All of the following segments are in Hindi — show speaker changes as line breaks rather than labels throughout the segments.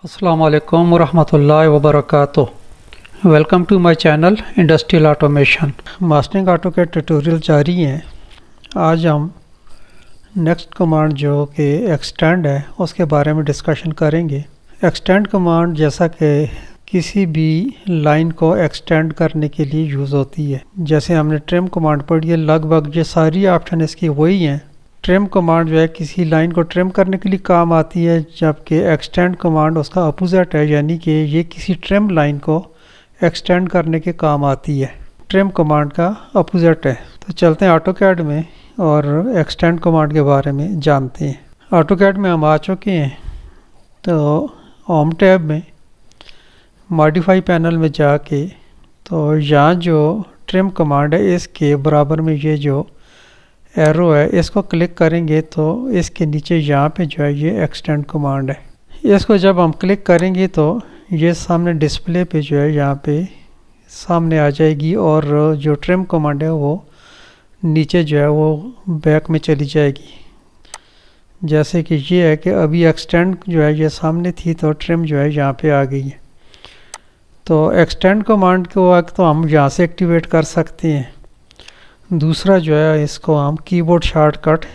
अस्सलाम वालेकुम वरहमतुल्लाहि वबरकातुह। Welcome to my channel industrial automation. Mastering auto के ट्यूटोरियल जारी हैं। आज हम नेक्स्ट कमांड जो कि एक्सटेंड है उसके बारे में डिस्कशन करेंगे। एक्सटेंड कमांड जैसा कि किसी भी लाइन को एक्सटेंड करने के लिए यूज़ होती है। जैसे हमने ट्रिम कमांड पढ़ी है, लगभग ये सारी ऑप्शन इसकी वही हैं। ट्रिम कमांड जो है किसी लाइन को ट्रिम करने के लिए काम आती है, जबकि एक्सटेंड कमांड उसका अपोजिट है, यानी कि ये किसी ट्रिम लाइन को एक्सटेंड करने के काम आती है। ट्रिम कमांड का अपोजिट है। तो चलते हैं ऑटोकैड में और एक्सटेंड कमांड के बारे में जानते हैं। ऑटोकैड में हम आ चुके हैं। तो होम टैब में मॉडिफाई पैनल में जाके तो यहाँ जो ट्रिम कमांड है इसके बराबर में ये जो एरो है इसको क्लिक करेंगे तो इसके नीचे यहाँ पे जो है ये एक्सटेंड कमांड है। इसको जब हम क्लिक करेंगे तो ये सामने डिस्प्ले पे जो है यहाँ पे सामने आ जाएगी और जो ट्रिम कमांड है वो नीचे जो है वो बैक में चली जाएगी। जैसे कि ये है कि अभी एक्सटेंड जो है ये सामने थी तो ट्रिम जो है यहाँ पे आ गई है। तो एक्सटेंड कमांड को तो हम यहाँ से एक्टिवेट कर सकते हैं। दूसरा जो है इसको हम कीबोर्ड शॉर्टकट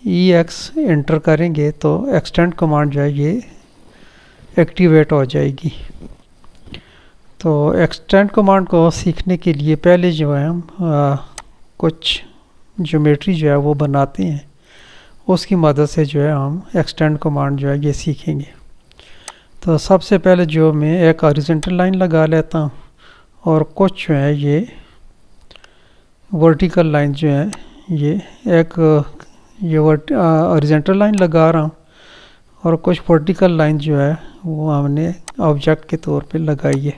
EX एंटर करेंगे तो एक्सटेंड कमांड जो है ये एक्टिवेट हो जाएगी। तो एक्सटेंड कमांड को सीखने के लिए पहले जो है हम कुछ ज्योमेट्री जो है वो बनाते हैं, उसकी मदद से जो है हम एक्सटेंड कमांड जो है ये सीखेंगे। तो सबसे पहले जो मैं एक हॉरिजॉन्टल लाइन लगा लेता हूँ और कुछ जो है ये वर्टिकल लाइन जो है ये हॉरिजॉन्टल लाइन लगा रहा हूँ और कुछ वर्टिकल लाइन जो है वो हमने ऑब्जेक्ट के तौर पे लगाई है।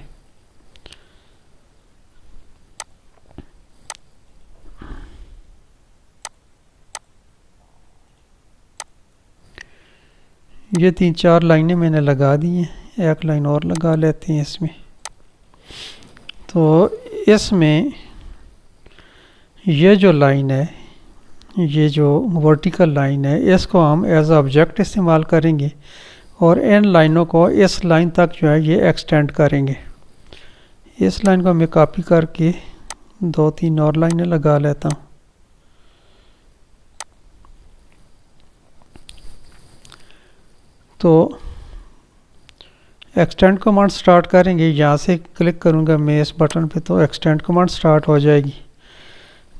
ये 3-4 लाइनें मैंने लगा दी हैं, एक लाइन और लगा लेते हैं इसमें। तो इसमें ये जो लाइन है, ये जो वर्टिकल लाइन है, इसको हम एज ऑब्जेक्ट इस्तेमाल करेंगे और इन लाइनों को इस लाइन तक जो है ये एक्सटेंड करेंगे। इस लाइन को मैं कॉपी करके 2-3 और लाइनें लगा लेता हूँ। तो एक्सटेंड कमांड स्टार्ट करेंगे, यहाँ से क्लिक करूँगा मैं इस बटन पे तो एक्सटेंड कमांड स्टार्ट हो जाएगी।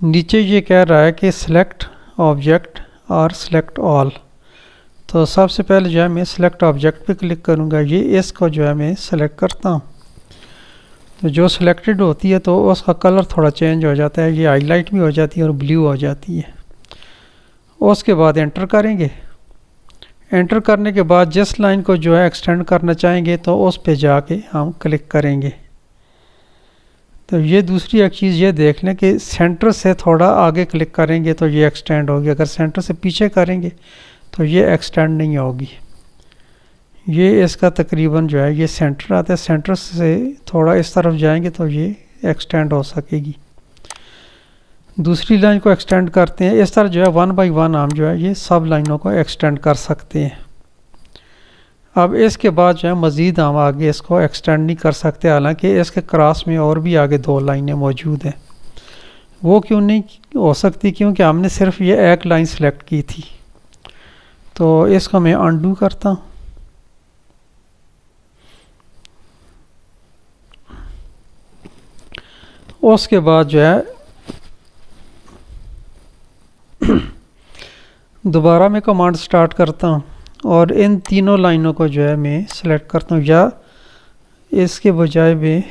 नीचे ये कह रहा है कि सिलेक्ट ऑब्जेक्ट और सिलेक्ट ऑल। तो सबसे पहले जो है मैं सिलेक्ट ऑब्जेक्ट पे क्लिक करूँगा, ये इसको जो है मैं सिलेक्ट करता हूँ। तो जो सिलेक्टेड होती है तो उसका कलर थोड़ा चेंज हो जाता है, ये हाईलाइट भी हो जाती है और ब्लू हो जाती है। उसके बाद एंटर करेंगे। एंटर करने के बाद जिस लाइन को जो है एक्सटेंड करना चाहेंगे तो उस पे जाके हम क्लिक करेंगे। तो ये दूसरी एक चीज़ ये देख लें कि सेंटर से थोड़ा आगे क्लिक करेंगे तो ये एक्सटेंड होगी, अगर सेंटर से पीछे करेंगे तो ये एक्सटेंड नहीं होगी। ये इसका तकरीबन जो है ये सेंटर आता है, सेंटर से थोड़ा इस तरफ जाएंगे तो ये एक्सटेंड हो सकेगी। दूसरी लाइन को एक्सटेंड करते हैं। इस तरह जो है 1 बाई 1 हम जो है ये सब लाइनों को एक्सटेंड कर सकते हैं। अब इसके बाद जो है मज़ीद हम आगे इसको एक्सटेंड नहीं कर सकते, हालांकि इसके क्रॉस में और भी आगे 2 लाइनें मौजूद हैं। वो क्यों नहीं हो सकती? क्योंकि हमने सिर्फ ये एक लाइन सेलेक्ट की थी। तो इसको मैं अनडू करता हूँ। उसके बाद जो है दोबारा मैं कमांड स्टार्ट करता हूँ और इन तीनों लाइनों को जो है मैं सेलेक्ट करता हूँ, या इसके बजाय मैं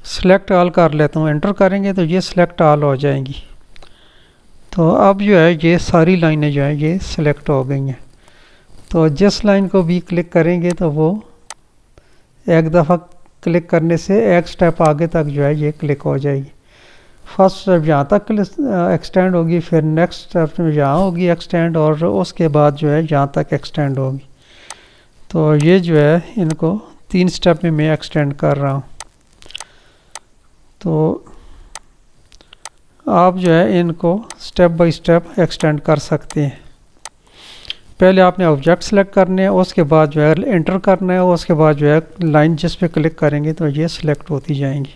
सेलेक्ट ऑल कर लेता हूँ। एंटर करेंगे तो ये सेलेक्ट ऑल हो जाएंगी। तो अब जो है ये सारी लाइनें जो है ये सेलेक्ट हो गई हैं। तो जिस लाइन को भी क्लिक करेंगे तो वो एक दफ़ा क्लिक करने से एक स्टेप आगे तक जो है ये क्लिक हो जाएगी। फर्स्ट स्टेप यहाँ तक एक्सटेंड होगी, फिर नेक्स्ट स्टेप में यहाँ होगी एक्सटेंड और उसके बाद जो है यहाँ तक एक्सटेंड होगी। तो ये जो है इनको 3 स्टेप में मैं एक्सटेंड कर रहा हूँ। तो आप जो है इनको स्टेप बाय स्टेप एक्सटेंड कर सकते हैं। पहले आपने ऑब्जेक्ट सेलेक्ट करने हैं, उसके बाद जो है एंटर करना है, उसके बाद जो है लाइन जिस पे क्लिक करेंगे तो ये सिलेक्ट होती जाएंगी।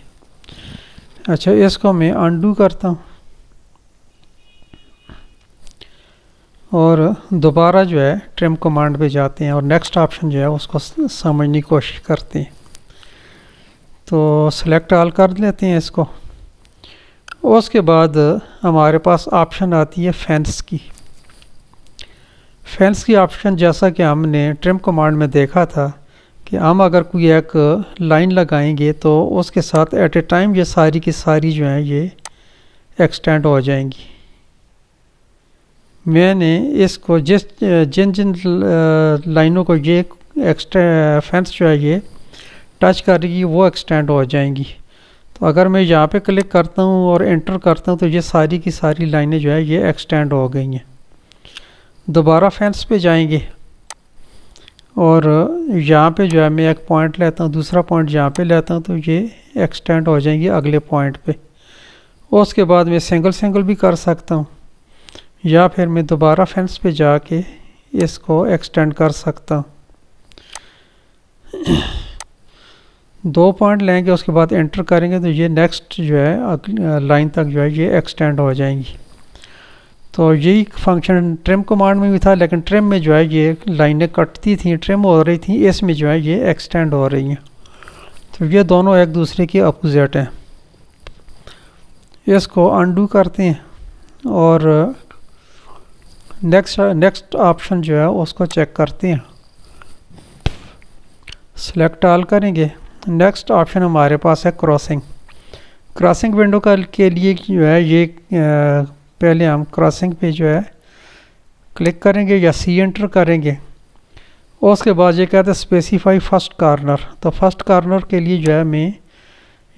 अच्छा, इसको मैं अनडू करता हूँ और दोबारा जो है ट्रिम कमांड पे जाते हैं और नेक्स्ट ऑप्शन जो है उसको समझने की कोशिश करते हैं। तो सिलेक्ट ऑल कर लेते हैं इसको। उसके बाद हमारे पास ऑप्शन आती है फेंस की। फेंस की ऑप्शन जैसा कि हमने ट्रिम कमांड में देखा था कि हम अगर कोई एक लाइन लगाएंगे तो उसके साथ एट ए टाइम ये सारी की सारी जो है ये एक्सटेंड हो जाएंगी। मैंने इसको जिन जिन लाइनों को ये फेंस जो है ये टच करेगी वो एक्सटेंड हो जाएंगी। तो अगर मैं यहाँ पे क्लिक करता हूँ और एंटर करता हूँ तो ये सारी की सारी लाइनें जो है ये एक्सटेंड हो गई हैं। दोबारा फेंस पे जाएंगे और यहाँ पे जो है मैं एक पॉइंट लेता हूँ, दूसरा पॉइंट यहाँ पे लेता हूँ तो ये एक्सटेंड हो जाएंगी अगले पॉइंट पे। उसके बाद मैं सिंगल सिंगल भी कर सकता हूँ या फिर मैं दोबारा फेंस पे जाके इसको एक्सटेंड कर सकता हूँ। 2 पॉइंट लेंगे, उसके बाद एंटर करेंगे तो ये नेक्स्ट जो है लाइन तक जो है ये एक्सटेंड हो जाएंगी। तो यही फंक्शन ट्रिम कमांड में भी था, लेकिन ट्रिम में जो है ये लाइनें कटती थी, ट्रिम हो रही थी, इसमें जो है ये एक्सटेंड हो रही हैं। तो ये दोनों एक दूसरे के अपोजिट हैं। इसको अनडू करते हैं और नेक्स्ट ऑप्शन जो है उसको चेक करते हैं। सिलेक्ट ऑल करेंगे। नेक्स्ट ऑप्शन हमारे पास है क्रॉसिंग। क्रॉसिंग विंडो के लिए जो है ये पहले हम क्रॉसिंग पे जो है क्लिक करेंगे या सी एंटर करेंगे। उसके बाद ये कहते हैं स्पेसिफाई फर्स्ट कॉर्नर। तो फर्स्ट कॉर्नर के लिए जो है मैं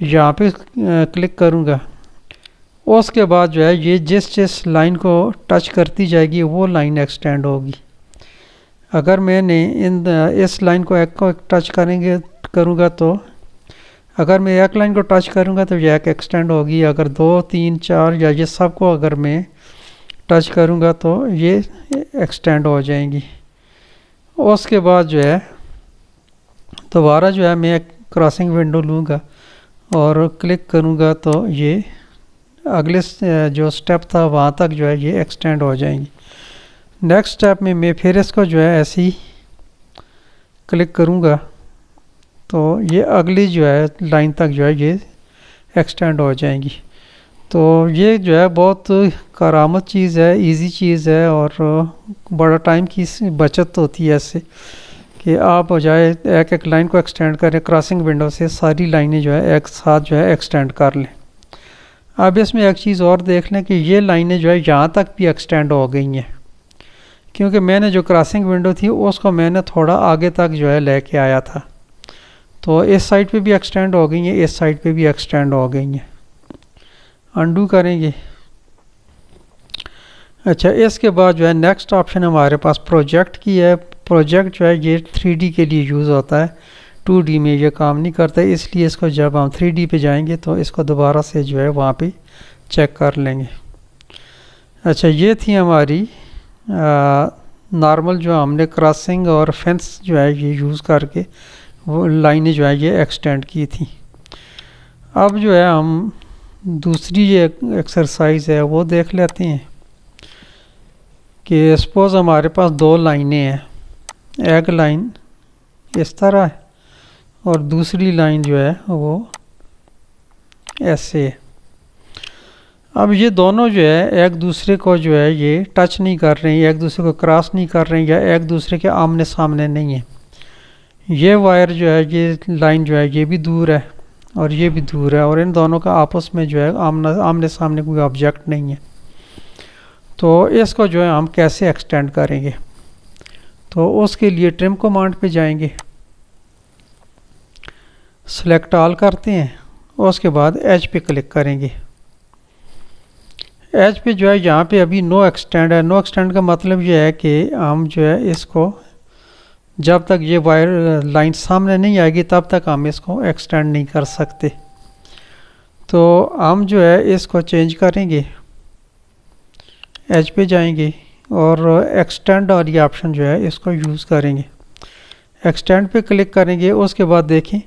यहाँ पे क्लिक करूँगा। उसके बाद जो है ये जिस लाइन को टच करती जाएगी वो लाइन एक्सटेंड होगी। अगर मैंने इस लाइन को एक टच करूँगा तो अगर मैं एक लाइन को टच करूँगा तो ये एक एक्सटेंड होगी। अगर 2, 3, 4 या ये सब को अगर मैं टच करूँगा तो ये एक्सटेंड हो जाएंगी। उसके बाद जो है दोबारा जो है मैं एक क्रॉसिंग विंडो लूँगा और क्लिक करूँगा तो ये अगले जो स्टेप था वहाँ तक जो है ये एक्सटेंड हो जाएंगी। नेक्स्ट स्टेप में मैं फिर इसको जो है ऐसे ही क्लिक करूँगा तो ये अगली जो है लाइन तक जो है ये एक्सटेंड हो जाएंगी। तो ये जो है बहुत करामत चीज़ है, इजी चीज़ है और बड़ा टाइम की बचत होती है इससे कि आप बजाय एक एक लाइन को एक्सटेंड करें क्रॉसिंग विंडो से सारी लाइनें जो है एक साथ जो है एक्सटेंड कर लें। अब इसमें एक चीज़ और देख लें कि ये लाइनें जो है यहाँ तक भी एक्सटेंड हो गई हैं, क्योंकि मैंने जो क्रॉसिंग विंडो थी उसको मैंने थोड़ा आगे तक जो है लेके आया था। तो इस साइड पे भी एक्सटेंड हो गई हैं, इस साइड पे भी एक्सटेंड हो गई हैं। अनडू करेंगे। अच्छा, इसके बाद जो है नेक्स्ट ऑप्शन हमारे पास प्रोजेक्ट की है। प्रोजेक्ट जो है ये 3D के लिए यूज़ होता है, 2D में ये काम नहीं करता है, इसलिए इसको जब हम 3D पे जाएंगे तो इसको दोबारा से जो है वहाँ पे चेक कर लेंगे। अच्छा, ये थी हमारी नॉर्मल जो हमने क्रॉसिंग और फेंस जो है ये यूज़ करके वो लाइनें जो है ये एक्सटेंड की थी। अब जो है हम दूसरी ये एक्सरसाइज है वो देख लेते हैं कि सपोज़ हमारे पास 2 लाइनें हैं, एक लाइन इस तरह है और दूसरी लाइन जो है वो ऐसे है। अब ये दोनों जो है एक दूसरे को जो है ये टच नहीं कर रहे हैं, एक दूसरे को क्रॉस नहीं कर रहे हैं या एक दूसरे के आमने सामने नहीं है। ये वायर जो है ये लाइन जो है ये भी दूर है और ये भी दूर है और इन दोनों का आपस में जो है आमने सामने कोई ऑब्जेक्ट नहीं है। तो इसको जो है हम कैसे एक्सटेंड करेंगे, तो उसके लिए ट्रिम कमांड पे जाएंगे, सेलेक्ट ऑल करते हैं, उसके बाद एज पे क्लिक करेंगे। एज पे जो है यहाँ पे अभी नो एक्सटेंड है। नो एक्सटेंड का मतलब ये है कि हम जो है इसको जब तक ये वायर लाइन सामने नहीं आएगी तब तक हम इसको एक्सटेंड नहीं कर सकते। तो हम जो है इसको चेंज करेंगे, एज पे जाएंगे, और एक्सटेंड और ये ऑप्शन जो है इसको यूज़ करेंगे। एक्सटेंड पे क्लिक करेंगे, उसके बाद देखें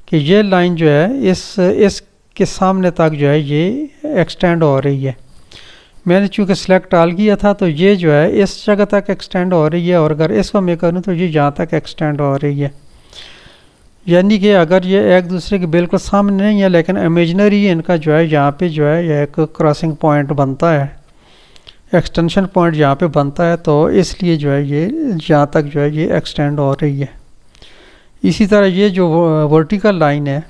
कि ये लाइन जो है इसके सामने तक जो है ये एक्सटेंड हो रही है। मैंने चूँकि सिलेक्ट ऑल किया था तो ये जो है इस जगह तक एक्सटेंड हो रही है, और अगर इसको मैं करूँ तो ये यहाँ तक एक्सटेंड हो रही है। यानी कि अगर ये एक दूसरे के बिल्कुल सामने नहीं है लेकिन इमेजिनरी इनका जो है यहाँ पे जो है ये एक क्रॉसिंग पॉइंट बनता है, एक्सटेंशन पॉइंट यहाँ पे बनता है, तो इसलिए जो है ये यहाँ तक जो है ये एक्सटेंड हो रही है। इसी तरह ये जो वर्टिकल लाइन है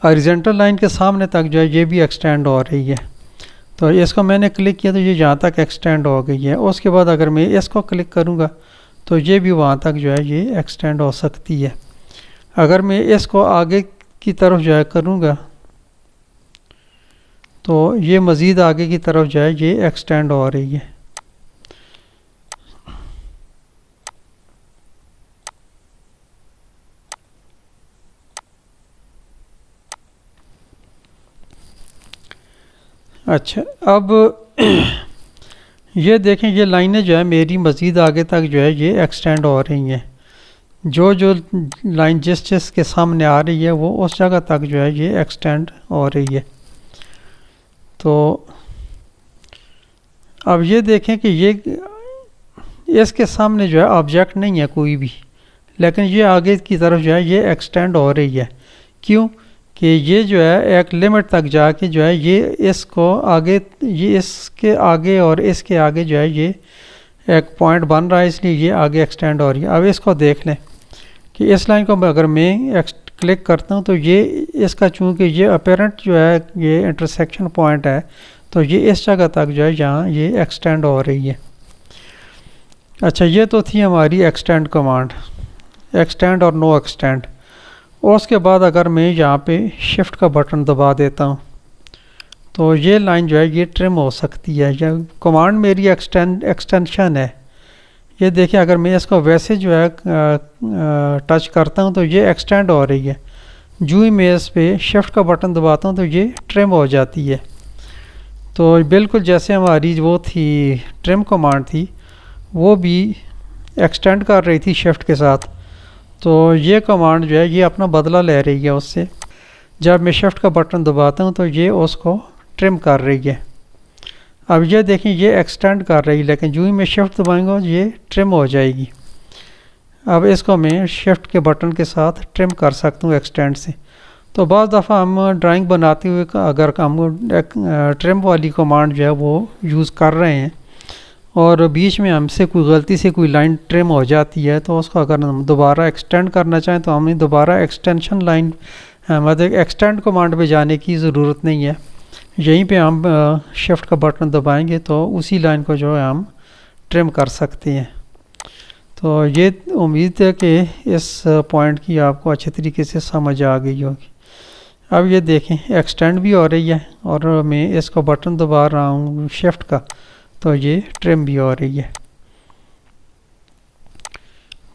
हॉरिजॉन्टल लाइन के सामने तक जो है ये भी एक्सटेंड हो रही है। तो इसको मैंने क्लिक किया तो ये यहाँ तक एक्सटेंड हो गई है। उसके बाद अगर मैं इसको क्लिक करूँगा तो ये भी वहाँ तक जो है ये एक्सटेंड हो सकती है। अगर मैं इसको आगे की तरफ जो है करूँगा तो ये मज़ीद आगे की तरफ जो है ये एक्सटेंड हो रही है। अच्छा, अब ये देखें ये लाइनें जो है मेरी मज़ीद आगे तक जो है ये एक्सटेंड हो रही हैं। जो लाइन जिस के सामने आ रही है वो उस जगह तक जो है ये एक्सटेंड हो रही है। तो अब ये देखें कि ये इसके सामने जो है ऑब्जेक्ट नहीं है कोई भी, लेकिन ये आगे की तरफ जो है ये एक्सटेंड हो रही है। क्यों कि ये जो है एक लिमिट तक जाके जो है ये इसको आगे, ये इसके आगे और इसके आगे जो है ये एक पॉइंट बन रहा है, इसलिए ये आगे एक्सटेंड हो रही है। अब इसको देख लें कि इस लाइन को अगर मैं क्लिक करता हूँ तो ये इसका चूँकि ये अपेरेंट जो है ये इंटरसेक्शन पॉइंट है तो ये इस जगह तक जो है यहाँ ये एक्सटेंड हो रही है। अच्छा, ये तो थी हमारी एक्सटेंड कमांड, एक्सटेंड और नो एक्सटेंड। उसके बाद अगर मैं यहाँ पे शिफ्ट का बटन दबा देता हूँ तो ये लाइन जो है ये ट्रिम हो सकती है। यह कमांड मेरी एक्सटेंशन है। ये देखिए अगर मैं इसको वैसे जो है टच करता हूँ तो ये एक्सटेंड हो रही है। जो ही मैं इस पर शिफ्ट का बटन दबाता हूँ तो ये ट्रिम हो जाती है। तो बिल्कुल जैसे हमारी वो थी ट्रिम कमांड थी वो भी एक्सटेंड कर रही थी शिफ्ट के साथ, तो ये कमांड जो है ये अपना बदला ले रही है उससे। जब मैं शिफ्ट का बटन दबाता हूँ तो ये उसको ट्रिम कर रही है। अब ये देखें ये एक्सटेंड कर रही है, लेकिन जो ही मैं शिफ्ट दबाऊंगा ये ट्रिम हो जाएगी। अब इसको मैं शिफ्ट के बटन के साथ ट्रिम कर सकता हूँ एक्सटेंड से। तो बहुत दफ़ा हम ड्राइंग बनाते हुए अगर हम ट्रिम वाली कमांड जो है वो यूज़ कर रहे हैं और बीच में हमसे कोई गलती से कोई लाइन ट्रिम हो जाती है तो उसको अगर हम दोबारा एक्सटेंड करना चाहें तो हमें दोबारा एक्सटेंशन लाइन मतलब एक्सटेंड कमांड पे जाने की ज़रूरत नहीं है। यहीं पे हम शिफ्ट का बटन दबाएंगे तो उसी लाइन को जो है हम ट्रिम कर सकते हैं। तो ये उम्मीद है कि इस पॉइंट की आपको अच्छे तरीके से समझ आ गई होगी। अब ये देखें एक्सटेंड भी हो रही है और मैं इसको बटन दबा रहा हूँ शिफ्ट का तो ये ट्रिम भी हो रही है।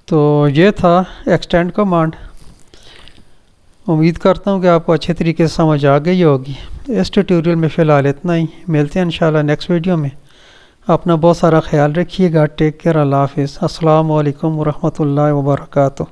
तो ये था एक्सटेंड कमांड। उम्मीद करता हूँ कि आपको अच्छे तरीके से समझ आ गई होगी। इस ट्यूटोरियल में फ़िलहाल इतना ही, मिलते हैं इंशाल्लाह नेक्स्ट वीडियो में। अपना बहुत सारा ख्याल रखिएगा। टेक केयर, अल्लाह हाफिज़। अस्सलामु अलैकुम वरहमतुल्लाहि वबरकातुहू।